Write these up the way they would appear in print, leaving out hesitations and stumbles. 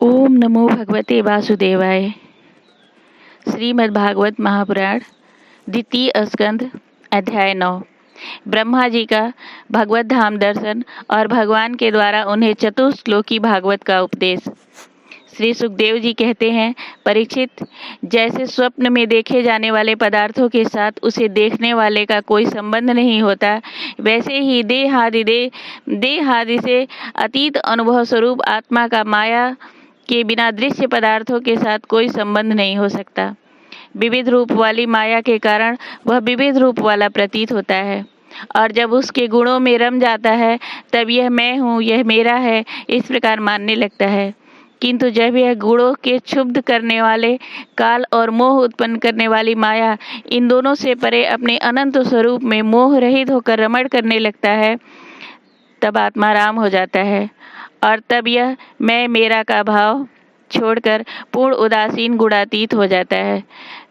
ओम नमो भगवते वासुदेवाय। श्रीमद्भागवत महापुराण द्वितीय स्कंध अध्याय 9। ब्रह्मा जी का भगवत धाम दर्शन और भगवान के द्वारा उन्हें चतुश्लोकी भागवत का उपदेश। श्री सुखदेव जी कहते हैं, परीक्षित, जैसे स्वप्न में देखे जाने वाले पदार्थों के साथ उसे देखने वाले का कोई संबंध नहीं होता, वैसे ही देहादि से अतीत अनुभव स्वरूप आत्मा का माया के बिना दृश्य पदार्थों के साथ कोई संबंध नहीं हो सकता। विविध रूप वाली माया के कारण वह विविध रूप वाला प्रतीत होता है, और जब उसके गुणों में रम जाता है तब यह मैं हूँ, यह मेरा है, इस प्रकार मानने लगता है। किंतु जब यह गुणों के क्षुब्ध करने वाले काल और मोह उत्पन्न करने वाली माया इन दोनों से परे अपने अनंत स्वरूप में मोह रहित होकर रमण करने लगता है, तब आत्मा राम हो जाता है, और तब यह मैं मेरा का भाव छोड़कर पूर्ण उदासीन गुणातीत हो जाता है।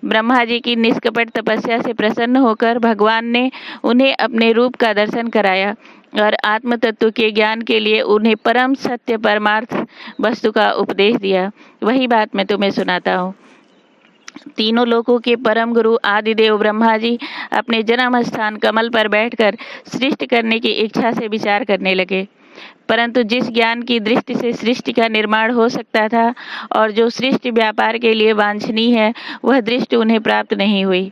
ब्रह्मा जी की निष्कपट तपस्या से प्रसन्न होकर भगवान ने उन्हें अपने रूप का दर्शन कराया और आत्म तत्व के ज्ञान के लिए उन्हें परम सत्य परमार्थ वस्तु का उपदेश दिया। वही बात मैं तुम्हें सुनाता हूँ। तीनों लोकों के परम गुरु आदिदेव ब्रह्मा जी अपने जन्म स्थान कमल पर बैठकर सृष्टि करने की इच्छा से विचार करने लगे, परंतु जिस ज्ञान की दृष्टि से सृष्टि का निर्माण हो सकता था और जो सृष्टि व्यापार के लिए वांछनीय है, वह दृष्टि उन्हें प्राप्त नहीं हुई।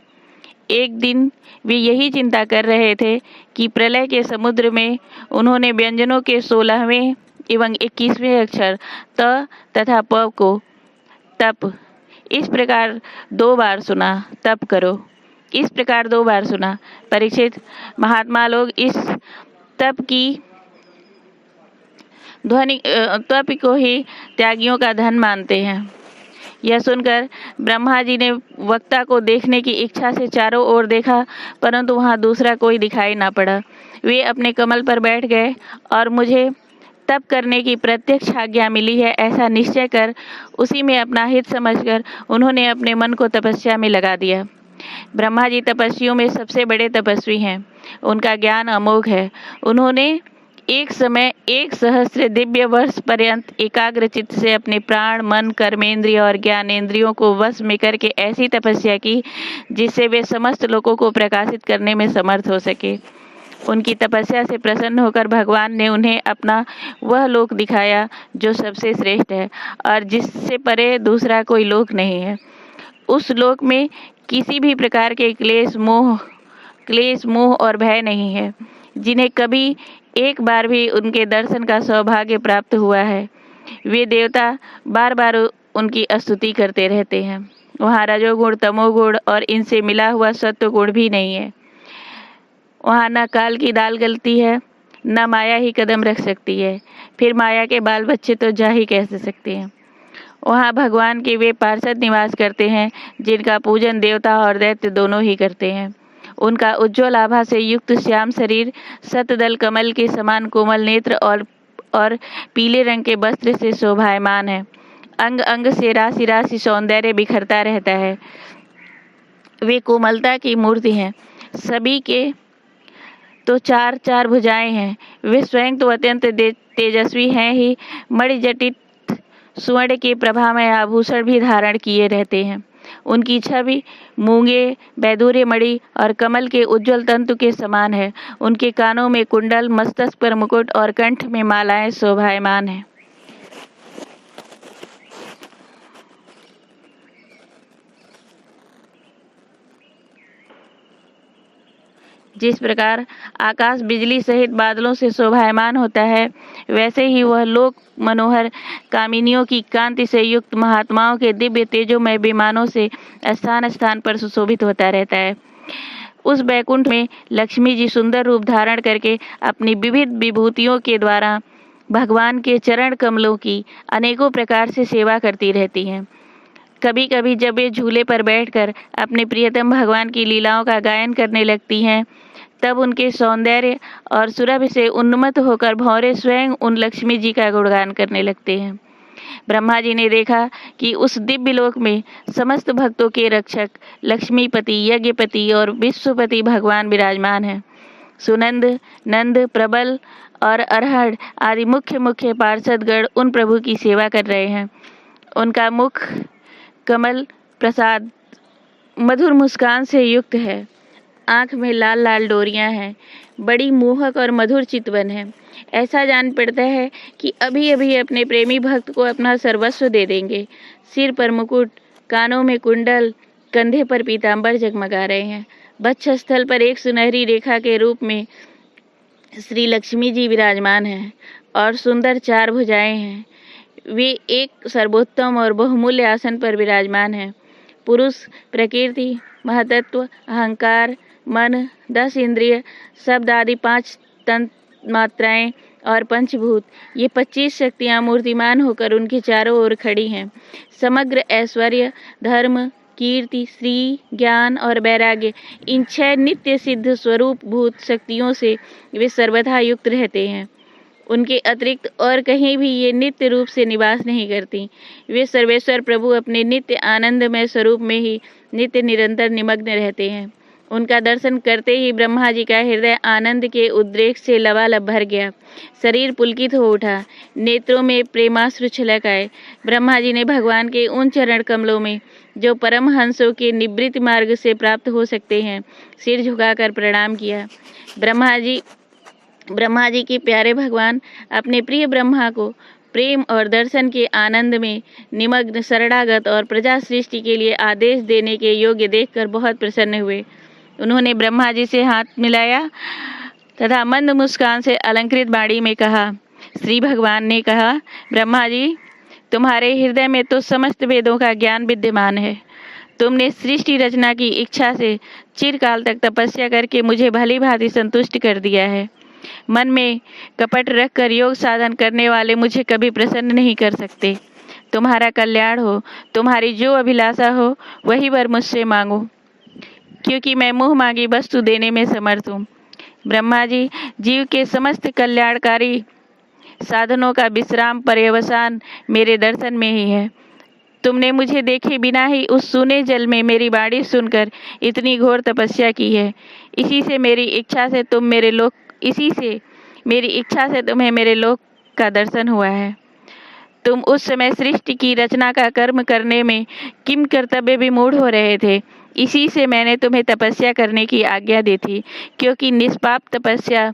एक दिन वे यही चिंता कर रहे थे कि प्रलय के समुद्र में उन्होंने व्यंजनों के 16वें एवं 21वें अक्षर त तथा प को तप इस प्रकार 2 बार सुना। तप करो इस प्रकार 2 बार सुना। परीक्षित, महात्मा लोग इस तप की ध्वनि तप को ही त्यागियों का धन मानते हैं। यह सुनकर ब्रह्मा जी ने वक्ता को देखने की इच्छा से चारों ओर देखा, परंतु वहां दूसरा कोई दिखाई ना पड़ा। वे अपने कमल पर बैठ गए और मुझे तप करने की प्रत्यक्ष आज्ञा मिली है ऐसा निश्चय कर उसी में अपना हित समझकर उन्होंने अपने मन को तपस्या में लगा दिया। ब्रह्मा जी तपस्वियों में सबसे बड़े तपस्वी हैं। उनका ज्ञान अमोघ है। उन्होंने एक समय 1 सहस्र दिव्य वर्ष पर्यंत एकाग्र चित्त से अपने प्राण, मन, कर्मेंद्रिय और ज्ञानेंद्रियों को वश में करके ऐसी तपस्या की जिससे वे समस्त लोगों को प्रकाशित करने में समर्थ हो सके। उनकी तपस्या से प्रसन्न होकर भगवान ने उन्हें अपना वह लोक दिखाया जो सबसे श्रेष्ठ है और जिससे परे दूसरा कोई लोक नहीं है। उस लोक में किसी भी प्रकार के क्लेश, मोह और भय नहीं है, जिन्हें कभी एक बार भी उनके दर्शन का सौभाग्य प्राप्त हुआ है। वे देवता बार बार उनकी स्तुति करते रहते हैं। वहाँ रजोगुण, तमोगुण और इनसे मिला हुआ सत्वगुण भी नहीं है। वहाँ न काल की दाल गलती है, न माया ही कदम रख सकती है। फिर माया के बाल बच्चे तो जा ही कैसे सकते हैं। वहाँ भगवान के वे पार्षद निवास करते हैं जिनका पूजन देवता और दैत्य दोनों ही करते हैं। उनका उज्ज्वल आभा से युक्त श्याम शरीर, शतदल कमल के समान कोमल नेत्र और पीले रंग के वस्त्र से शोभायमान है। अंग अंग से राशि राशि सौंदर्य बिखरता रहता है। वे कोमलता की मूर्ति हैं। सभी के तो 4 भुजाएं हैं। वे स्वयं तो अत्यंत तेजस्वी हैं ही, मणिजटित स्वर्ण के प्रभा में आभूषण भी धारण किए रहते हैं। उनकी छवि मूंगे, बैदूर्य मणि और कमल के उज्ज्वल तंतु के समान है। उनके कानों में कुंडल, मस्तक पर मुकुट और कंठ में मालाएं शोभायमान हैं। जिस प्रकार आकाश बिजली सहित बादलों से शोभायमान होता है, वैसे ही वह लोक मनोहर कामिनियों की कांति से युक्त महात्माओं के दिव्य तेजोमय विमानों से स्थान स्थान पर सुशोभित होता रहता है। उस बैकुंठ में लक्ष्मी जी सुंदर रूप धारण करके अपनी विविध विभूतियों के द्वारा भगवान के चरण कमलों की अनेकों प्रकार से सेवा करती रहती हैं। कभी कभी जब वे झूले पर बैठकर अपने प्रियतम भगवान की लीलाओं का गायन करने लगती हैं, तब उनके सौंदर्य और सुरभि से उन्मत्त होकर भौरे स्वयं उन लक्ष्मी जी का गुणगान करने लगते हैं। ब्रह्मा जी ने देखा कि उस दिव्य लोक में समस्त भक्तों के रक्षक लक्ष्मीपति, यज्ञपति और विश्वपति भगवान विराजमान हैं। सुनंद, नंद, प्रबल और अरहड़ आदि मुख्य मुख्य पार्षदगण उन प्रभु की सेवा कर रहे हैं। उनका मुख कमल प्रसाद मधुर मुस्कान से युक्त है, आँख में लाल लाल डोरियां हैं, बड़ी मोहक और मधुर चितवन है। ऐसा जान पड़ता है कि अभी अभी अपने प्रेमी भक्त को अपना सर्वस्व दे देंगे। सिर पर मुकुट, कानों में कुंडल, कंधे पर पीतांबर जगमगा रहे हैं। वक्षस्थल पर एक सुनहरी रेखा के रूप में श्री लक्ष्मी जी विराजमान हैं और सुंदर 4 भुजाएं हैं। वे एक सर्वोत्तम और बहुमूल्य आसन पर विराजमान हैं। पुरुष, प्रकृति, महतत्व, अहंकार, मन, 10 इंद्रिय, शब्द आदि 5 तन मात्राएं और पंचभूत, ये 25 शक्तियां मूर्तिमान होकर उनके चारों ओर खड़ी हैं। समग्र ऐश्वर्य, धर्म, कीर्ति, श्री, ज्ञान और वैराग्य, इन 6 नित्य सिद्ध स्वरूप भूत शक्तियों से वे सर्वथा युक्त रहते हैं। उनके अतिरिक्त और कहीं भी ये नित्य रूप से निवास नहीं करती। वे सर्वेश्वर प्रभु अपने नित्य आनंदमय स्वरूप में ही नित्य निरंतर निमग्न रहते हैं। उनका दर्शन करते ही ब्रह्मा जी का हृदय आनंद के उद्रेक से लबालब भर गया। शरीर पुलकित हो उठा, नेत्रों में प्रेमाश्रु छलक आए। ब्रह्मा जी ने भगवान के उन चरण कमलों में, जो परमहंसों के निवृत्त मार्ग से प्राप्त हो सकते हैं, सिर झुकाकर प्रणाम किया। ब्रह्मा जी के प्यारे भगवान अपने प्रिय ब्रह्मा को प्रेम और दर्शन के आनंद में निमग्न शरणागत और प्रजा सृष्टि के लिए आदेश देने के योग्य देखकर बहुत प्रसन्न हुए। उन्होंने ब्रह्मा जी से हाथ मिलाया तथा मंद मुस्कान से अलंकृत वाणी में कहा। श्री भगवान ने कहा, ब्रह्मा जी, तुम्हारे हृदय में तो समस्त वेदों का ज्ञान विद्यमान है। तुमने सृष्टि रचना की इच्छा से चिरकाल तक तपस्या करके मुझे भली भांति संतुष्ट कर दिया है। मन में कपट रखकर योग साधन करने वाले मुझे कभी प्रसन्न नहीं कर सकते। तुम्हारा कल्याण हो, तुम्हारी जो अभिलाषा हो वही वर मुझसे मांगो, क्योंकि मैं मुँह मांगी वस्तु देने में समर्थ हूँ। ब्रह्मा जी, जीव के समस्त कल्याणकारी साधनों का विश्राम पर्यवसान मेरे दर्शन में ही है। तुमने मुझे देखे बिना ही उस सूने जल में मेरी वाणी सुनकर इतनी घोर तपस्या की है। इसी से मेरी इच्छा से तुम्हें मेरे लोक का दर्शन हुआ है। तुम उस समय सृष्टि की रचना का कर्म करने में किम कर्तव्य विमूढ़ हो रहे थे। इसी से मैंने तुम्हें तपस्या करने की आज्ञा दी थी, क्योंकि निष्पाप तपस्या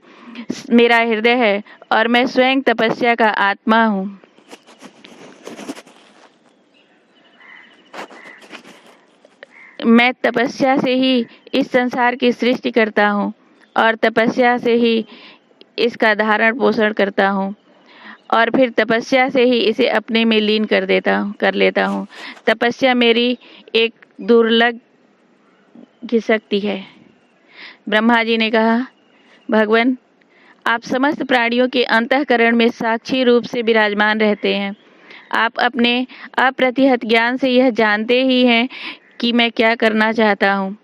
मेरा हृदय है और मैं स्वयं तपस्या का आत्मा हूँ। मैं तपस्या से ही इस संसार की सृष्टि करता हूँ और तपस्या से ही इसका धारण पोषण करता हूँ और फिर तपस्या से ही इसे अपने में लीन कर लेता हूँ। तपस्या मेरी एक दुर्लभ शक्ति है। ब्रह्मा जी ने कहा, भगवान, आप समस्त प्राणियों के अंतःकरण में साक्षी रूप से विराजमान रहते हैं। आप अपने अप्रतिहत ज्ञान से यह जानते ही हैं कि मैं क्या करना चाहता हूँ।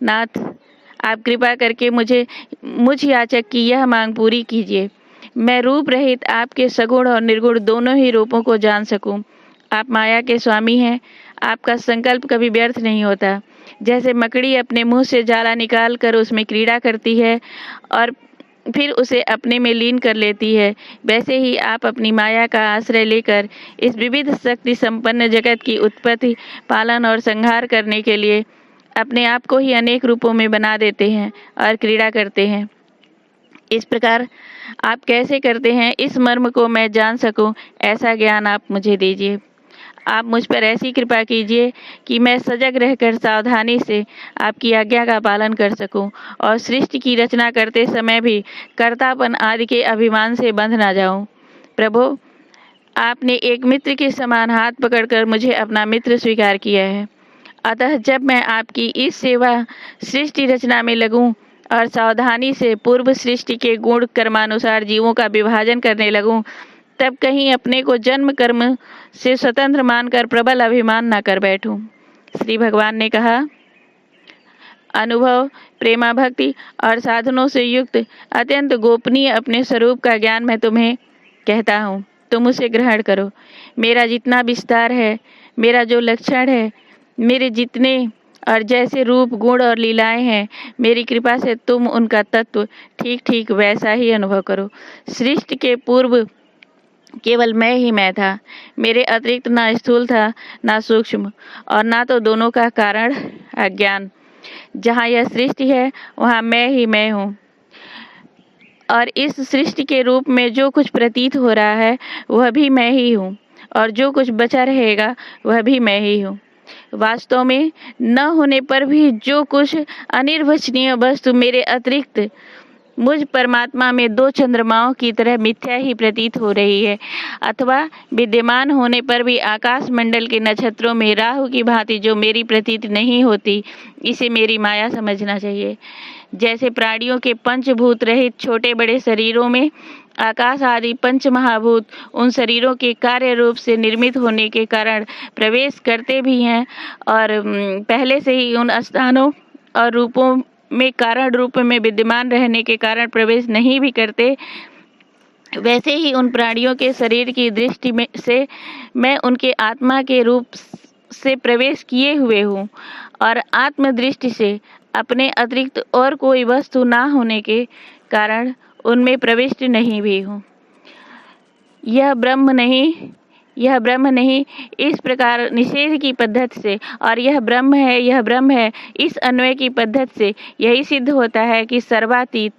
नाथ, आप कृपा करके मुझ याचक की यह मांग पूरी कीजिए। मैं रूप रहित आपके सगुण और निर्गुण दोनों ही रूपों को जान सकूं। आप माया के स्वामी हैं। आपका संकल्प कभी व्यर्थ नहीं होता। जैसे मकड़ी अपने मुंह से जाला निकाल कर उसमें क्रीड़ा करती है और फिर उसे अपने में लीन कर लेती है, वैसे ही आप अपनी माया का आश्रय लेकर इस विविध शक्ति संपन्न जगत की उत्पत्ति, पालन और संहार करने के लिए अपने आप को ही अनेक रूपों में बना देते हैं और क्रीड़ा करते हैं। इस प्रकार आप कैसे करते हैं, इस मर्म को मैं जान सकूं, ऐसा ज्ञान आप मुझे दीजिए। आप मुझ पर ऐसी कृपा कीजिए कि मैं सजग रहकर सावधानी से आपकी आज्ञा का पालन कर सकूं और सृष्टि की रचना करते समय भी कर्तापन आदि के अभिमान से बंध ना जाऊं। प्रभु, आपने एक मित्र के समान हाथ पकड़कर मुझे अपना मित्र स्वीकार किया है। अतः जब मैं आपकी इस सेवा सृष्टि रचना में लगूं और सावधानी से पूर्व सृष्टि के गुण कर्मानुसार जीवों का विभाजन करने लगूं, तब कहीं अपने को जन्म कर्म से स्वतंत्र मानकर प्रबल अभिमान न कर बैठूं। श्री भगवान ने कहा, अनुभव, प्रेमा भक्ति और साधनों से युक्त अत्यंत गोपनीय अपने स्वरूप का ज्ञान मैं तुम्हें कहता हूँ। तुम उसे ग्रहण करो। मेरा जितना विस्तार है, मेरा जो लक्षण है, मेरे जितने और जैसे रूप, गुण और लीलाएं हैं, मेरी कृपा से तुम उनका तत्व ठीक ठीक वैसा ही अनुभव करो। सृष्टि के पूर्व केवल मैं ही मैं था। मेरे अतिरिक्त ना स्थूल था, ना सूक्ष्म, और ना तो दोनों का कारण अज्ञान। जहाँ यह सृष्टि है, वहाँ मैं ही मैं हूँ। और इस सृष्टि के रूप में जो कुछ प्रतीत हो रहा है, वह भी मैं ही हूँ, और जो कुछ बचा रहेगा, वह भी मैं ही हूँ। वास्तव में न होने पर भी जो कुछ अनिर्वचनीय वस्तु मेरे अतिरिक्त मुझ परमात्मा में दो चंद्रमाओं की तरह मिथ्या ही प्रतीत हो रही है, अथवा विद्यमान होने पर भी आकाश मंडल के नक्षत्रों में राहु की भांति जो मेरी प्रतीत नहीं होती, इसे मेरी माया समझना चाहिए। जैसे प्राणियों के पंचभूत रहित छोटे बड़े शरीरों में आकाश आदि पंच महाभूत उन शरीरों के कार्य रूप से निर्मित होने के कारण प्रवेश करते भी हैं, और पहले से ही उन स्थानों और रूपों में कारण रूप में विद्यमान रहने के कारण प्रवेश नहीं भी करते, वैसे ही उन प्राणियों के शरीर की दृष्टि में से मैं उनके आत्मा के रूप से प्रवेश किए हुए हूँ, और आत्म दृष्टि से अपने अतिरिक्त और कोई वस्तु ना होने के कारण उनमें प्रविष्ट नहीं भी हूँ। यह ब्रह्म नहीं, इस प्रकार निषेध की पद्धति से, और यह ब्रह्म है इस अन्वय की पद्धति से यही सिद्ध होता है कि सर्वातीत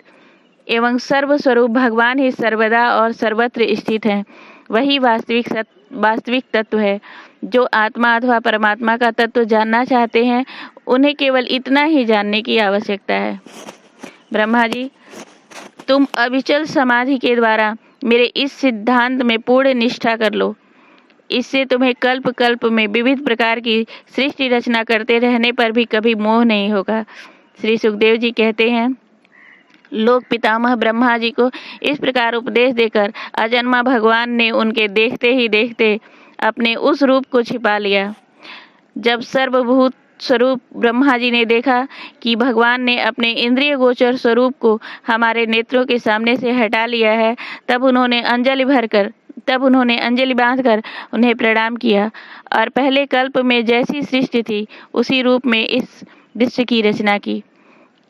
एवं सर्वस्वरूप भगवान ही सर्वदा और सर्वत्र स्थित हैं। वही वास्तविक तत्व है। जो आत्मा अथवा परमात्मा का तत्व जानना चाहते हैं, उन्हें केवल इतना ही जानने की आवश्यकता है। ब्रह्मा जी, तुम अविचल समाधि के द्वारा मेरे इस सिद्धांत में पूर्ण निष्ठा कर लो। इससे तुम्हें कल्प कल्प में विविध प्रकार की सृष्टि रचना करते रहने पर भी कभी मोह नहीं होगा। श्री सुखदेव जी कहते हैं, लोक पितामह ब्रह्मा जी को इस प्रकार उपदेश देकर अजन्मा भगवान ने उनके देखते ही देखते अपने उस रूप को छिपा लिया। जब सर्वभूत स्वरूप ब्रह्मा जी ने देखा कि भगवान ने अपने इंद्रिय गोचर स्वरूप को हमारे नेत्रों के सामने से हटा लिया है, तब उन्होंने अंजलि बांधकर उन्हें प्रणाम किया, और पहले कल्प में जैसी सृष्टि थी उसी रूप में इस दृश्य की रचना की।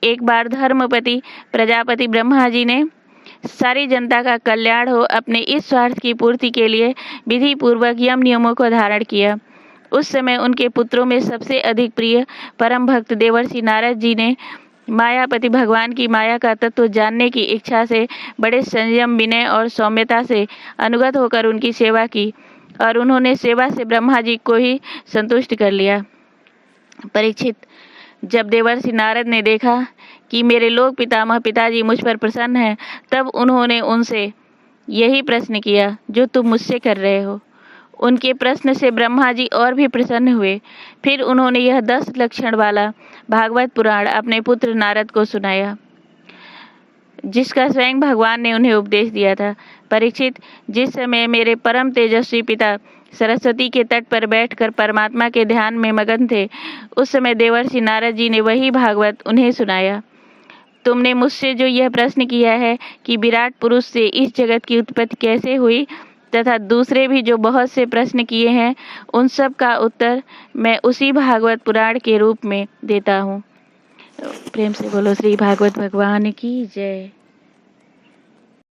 एक बार धर्मपति प्रजापति ब्रह्मा जी ने सारी जनता का कल्याण हो अपने इस स्वार्थ की पूर्ति के लिए विधि पूर्वक यम नियमों को धारण किया। उस समय उनके पुत्रों में सबसे अधिक प्रिय परम भक्त देवर्षि नारद जी ने मायापति भगवान की माया का तत्व जानने की इच्छा से बड़े संयम, विनय और सौम्यता से अनुगत होकर उनकी सेवा की, और उन्होंने सेवा से ब्रह्मा जी को ही संतुष्ट कर लिया। परीक्षित, जब देवर्षि नारद ने देखा कि मेरे लोक पितामह पिताजी मुझ पर प्रसन्न हैं, तब उन्होंने उनसे यही प्रश्न किया जो तुम मुझसे कर रहे हो। उनके प्रश्न से ब्रह्मा जी और भी प्रसन्न हुए। फिर उन्होंने यह 10 लक्षण वाला भागवत पुराण अपने पुत्र नारद को सुनाया, जिसका स्वयं भगवान ने उन्हें उपदेश दिया था। परीक्षित, जिस समय मेरे परम तेजस्वी पिता सरस्वती के तट पर बैठकर परमात्मा के ध्यान में मगन थे, उस समय देवर्षि नारद जी ने वही भागवत उन्हें सुनाया। तुमने मुझसे जो यह प्रश्न किया है कि विराट पुरुष से इस जगत की उत्पत्ति कैसे हुई, तथा दूसरे भी जो बहुत से प्रश्न किए हैं, उन सब का उत्तर मैं उसी भागवत पुराण के रूप में देता हूँ। प्रेम से बोलो श्री भागवत भगवान की जय।